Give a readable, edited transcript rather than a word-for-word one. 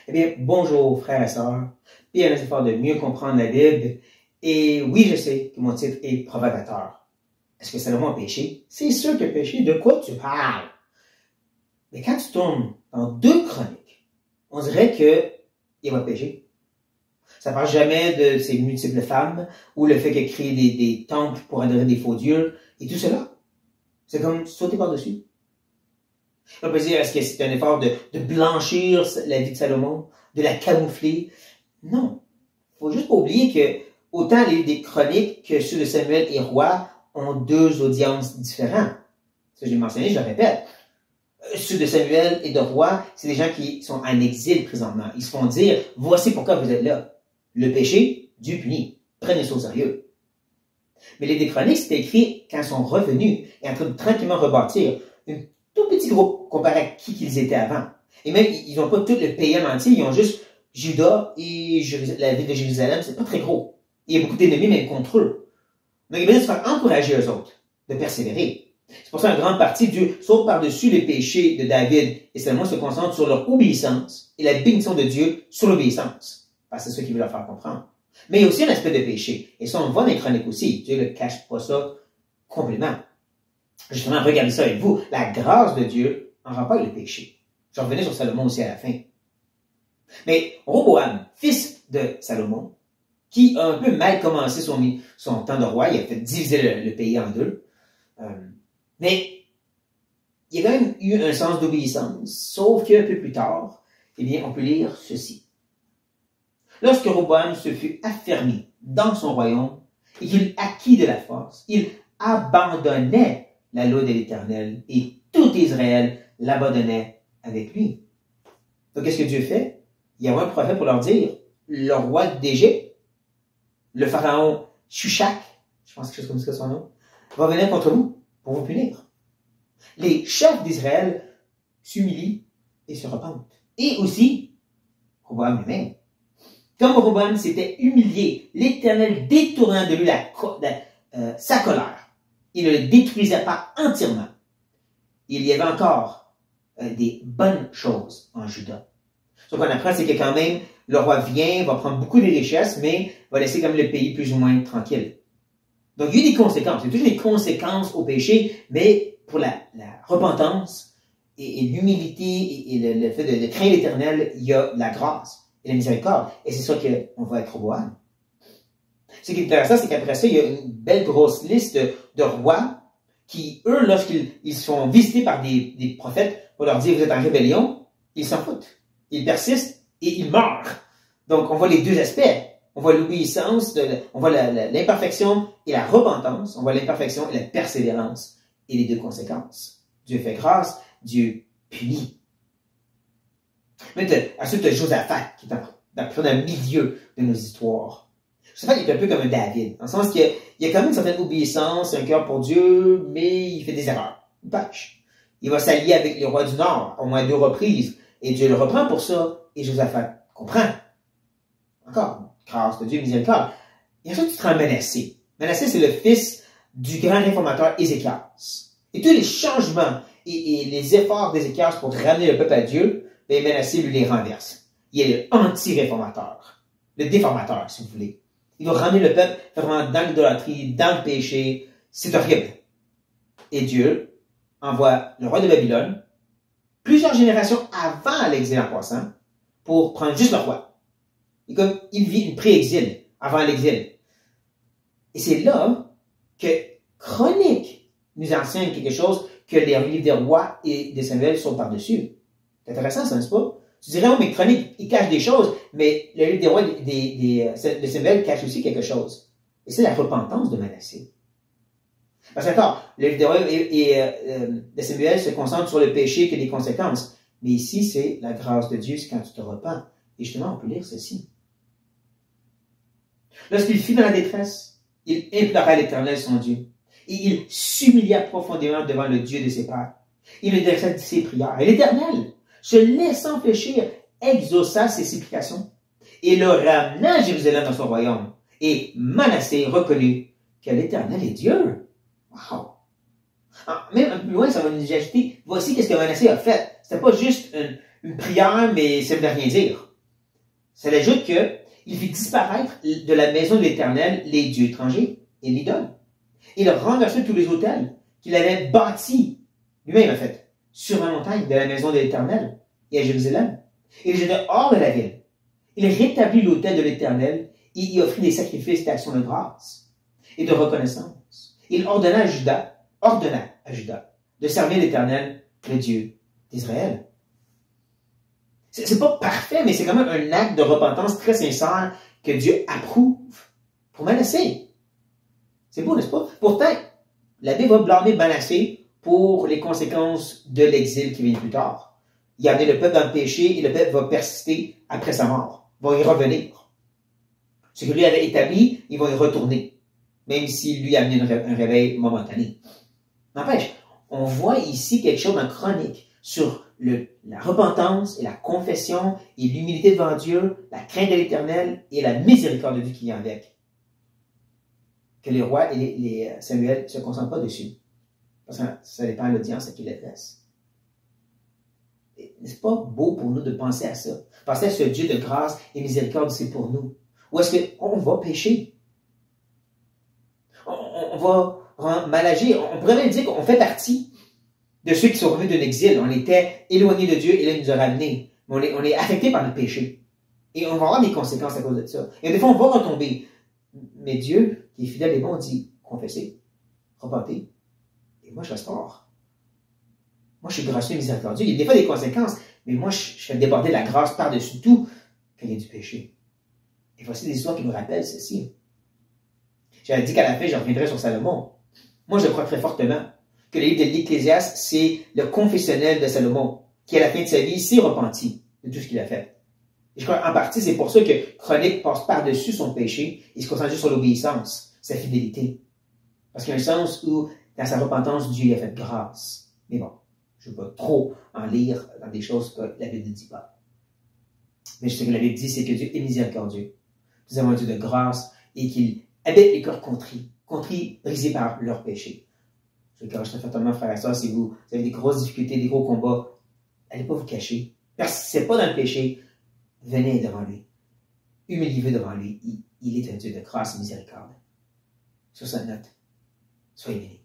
Eh bien, bonjour frères et sœurs. Bien, les efforts de mieux comprendre la Bible. Et oui, je sais que mon titre est provocateur. Est-ce que Salomon a péché? C'est sûr qu'il a péché. De quoi tu parles? Mais quand tu tournes dans 2 Chroniques, on dirait qu'il va pécher. Ça parle jamais de ses multiples femmes ou le fait qu'il a créé des temples pour adorer des faux dieux et tout cela. C'est comme sauter par-dessus. On peut dire, est-ce que c'est un effort de blanchir la vie de Salomon, de la camoufler? Non. Faut juste pas oublier que autant les des chroniques que ceux de Samuel et Roi ont 2 audiences différentes. Ça, j'ai mentionné, je le répète. Ceux de Samuel et de Roi, c'est des gens qui sont en exil présentement. Ils se font dire, voici pourquoi vous êtes là. Le péché, Dieu punit. Prenez ça au sérieux. Mais les Chroniques, c'était écrit quand ils sont revenus et en train de tranquillement rebâtir un tout petit groupe comparé à qui qu'ils étaient avant. Et même, ils n'ont pas tout le pays en entier, ils ont juste Juda et la ville de Jérusalem, c'est pas très gros. Il y a beaucoup d'ennemis même contre eux. Donc, il va se faire encourager eux autres de persévérer. C'est pour ça, en grande partie, Dieu saute par-dessus les péchés de David et Salomon se concentre sur leur obéissance et la bénédiction de Dieu sur l'obéissance. Parce que c'est ce qu'il veut leur faire comprendre. Mais il y a aussi un aspect de péché. Et ça, on le voit dans les chroniques aussi. Dieu ne cache pas ça complètement. Justement, regardez ça avec vous. La grâce de Dieu en rend pas le péché. Je revenais sur Salomon aussi à la fin. Mais Roboam, fils de Salomon, qui a un peu mal commencé son temps de roi, il a fait diviser le pays en 2. Mais il y a quand même eu un sens d'obéissance, sauf qu'un peu plus tard, eh bien, on peut lire ceci. Lorsque Roboam se fut affermi dans son royaume et qu'il acquit de la force, il abandonnait la loi de l'Éternel et tout Israël l'abandonnait avec lui. Donc, qu'est-ce que Dieu fait? Il y a un prophète pour leur dire, le roi d'Égypte, le pharaon Shushak, je pense que c'est comme ça son nom, va venir contre vous pour vous punir. Les chefs d'Israël s'humilient et se repentent. Et aussi, Roboam lui-même. Comme Roboam s'était humilié, l'Éternel détournant de lui sa colère. Il ne le détruisait pas entièrement. Il y avait encore des bonnes choses en Juda. Ce qu'on apprend, c'est que quand même, le roi vient, va prendre beaucoup de richesses, mais va laisser comme le pays plus ou moins tranquille. Donc, il y a eu des conséquences. Il y a toujours des conséquences au péché, mais pour la repentance et l'humilité et le fait de craindre l'Éternel, il y a la grâce et la miséricorde. Et c'est ça qu'on va être Roboam. Ce qui est intéressant, c'est qu'après ça, il y a une belle grosse liste de rois qui, eux, lorsqu'ils sont visités par des prophètes pour leur dire vous êtes en rébellion, ils s'en foutent. Ils persistent et ils meurent. Donc, on voit les 2 aspects. On voit l'obéissance, on voit l'imperfection et la repentance. On voit l'imperfection et la persévérance et les 2 conséquences. Dieu fait grâce, Dieu punit. Ensuite, tu as Josaphat, qui est dans le milieu de nos histoires. Josaphat est un peu comme un David, dans le sens qu'il y a quand même une certaine obéissance, un cœur pour Dieu, mais il fait des erreurs. Il pêche. Il va s'allier avec les rois du Nord, au moins 2 reprises, et Dieu le reprend pour ça, et Josaphat comprend. Encore, grâce de Dieu, miséricorde. Et ensuite, tu te rends Manassé. Manassé, c'est le fils du grand réformateur Ézéchias. Et tous les changements et les efforts d'Ézéchias pour ramener le peuple à Dieu, ben Manassé lui les renverse. Il est l'anti-réformateur, le déformateur, si vous voulez. Il va ramener le peuple vraiment dans l'idolâtrie, dans le péché. C'est horrible. Et Dieu envoie le roi de Babylone, plusieurs générations avant l'exil en passant, pour prendre juste le roi. Et comme il vit une pré-exil, avant l'exil. Et c'est là que Chronique nous enseigne quelque chose que les livres des rois et des Samuel sont par-dessus. C'est intéressant, ça, n'est-ce pas? Tu dirais, oh, mais Chronique, il cache des choses, mais le livre des rois de Samuel cache aussi quelque chose. Et c'est la repentance de Manassé. Parce que, d'accord, le livre des rois de Samuel se concentre sur le péché et les conséquences. Mais ici, c'est la grâce de Dieu, c'est quand tu te repens. Et justement, on peut lire ceci. Lorsqu'il fut dans la détresse, il implora l'Éternel son Dieu. Et il s'humilia profondément devant le Dieu de ses pères. Il lui adressa ses prières. Et l'Éternel, se laissant fléchir, exauça ses supplications et le ramena à Jérusalem dans son royaume. Et Manassé reconnut que l'Éternel est Dieu. Wow! Même un peu plus loin, ça va nous ajouter, voici qu'est-ce que Manassé a fait. C'était pas juste une prière, mais ça ne veut rien dire. Ça ajoute que il fit disparaître de la maison de l'Éternel les dieux étrangers et l'idole. Il renversa tous les autels qu'il avait bâtis, lui-même en fait, sur la montagne de la maison de l'Éternel et à Jérusalem. Il les jeta hors de la ville. Il rétablit l'autel de l'Éternel et y offrit des sacrifices d'actions de grâce et de reconnaissance. Il ordonna à Juda de servir l'Éternel, le Dieu d'Israël. C'est pas parfait, mais c'est quand même un acte de repentance très sincère que Dieu approuve pour Manassé. C'est beau, n'est-ce pas? Pourtant, la Bible va blâmer Manassé pour les conséquences de l'exil qui vient plus tard. Il a amené le peuple dans le péché et le peuple va persister après sa mort, va y revenir. Ce que lui avait établi, il va y retourner, même s'il lui a amené un réveil momentané. N'empêche, on voit ici quelque chose en chronique sur la repentance et la confession et l'humilité devant Dieu, la crainte de l'Éternel et la miséricorde de Dieu qui vient avec. Que les rois et les Samuel ne se concentrent pas dessus. Parce que ça dépend de l'audience à qui il adresse. N'est-ce pas beau pour nous de penser à ça? Penser à ce Dieu de grâce et miséricorde, c'est pour nous. Ou est-ce qu'on va pécher? On va mal agir. On pourrait même dire qu'on fait partie de ceux qui sont revenus d'un exil. On était éloignés de Dieu et là, il nous a ramenés. Mais on est affecté par le péché. Et on va avoir des conséquences à cause de ça. Et des fois, on va retomber. Mais Dieu, qui est fidèle et bon, dit, confessez, repentez, et moi, je restaure. Moi, je suis gracieux et miséricordieux. Il y a des fois des conséquences, mais moi, je fais déborder la grâce par-dessus tout quand il y a du péché. Et voici des histoires qui nous rappellent ceci. J'avais dit qu'à la fin, je reviendrai sur Salomon. Moi, je crois très fortement que le livre de l'Ecclésiaste, c'est le confessionnel de Salomon, qui, à la fin de sa vie, s'est repenti de tout ce qu'il a fait. Et je crois, en partie, c'est pour ça que Chronique passe par-dessus son péché et se concentre juste sur l'obéissance, sa fidélité. Parce qu'il y a un sens où, dans sa repentance, Dieu lui a fait grâce. Mais bon, je ne veux pas trop en lire dans des choses que la Bible ne dit pas. Mais ce que la Bible dit, c'est que Dieu est miséricordieux. Nous avons un Dieu de grâce et qu'il habite les cœurs contrits, brisés par leur péché. Je vous encourage très fortement, frères et sœurs, si vous avez des grosses difficultés, des gros combats, n'allez pas vous cacher. Persistez pas dans le péché. Venez devant lui. Humiliez-vous devant lui. Il est un Dieu de grâce et miséricorde. Sur cette note, soyez bénis.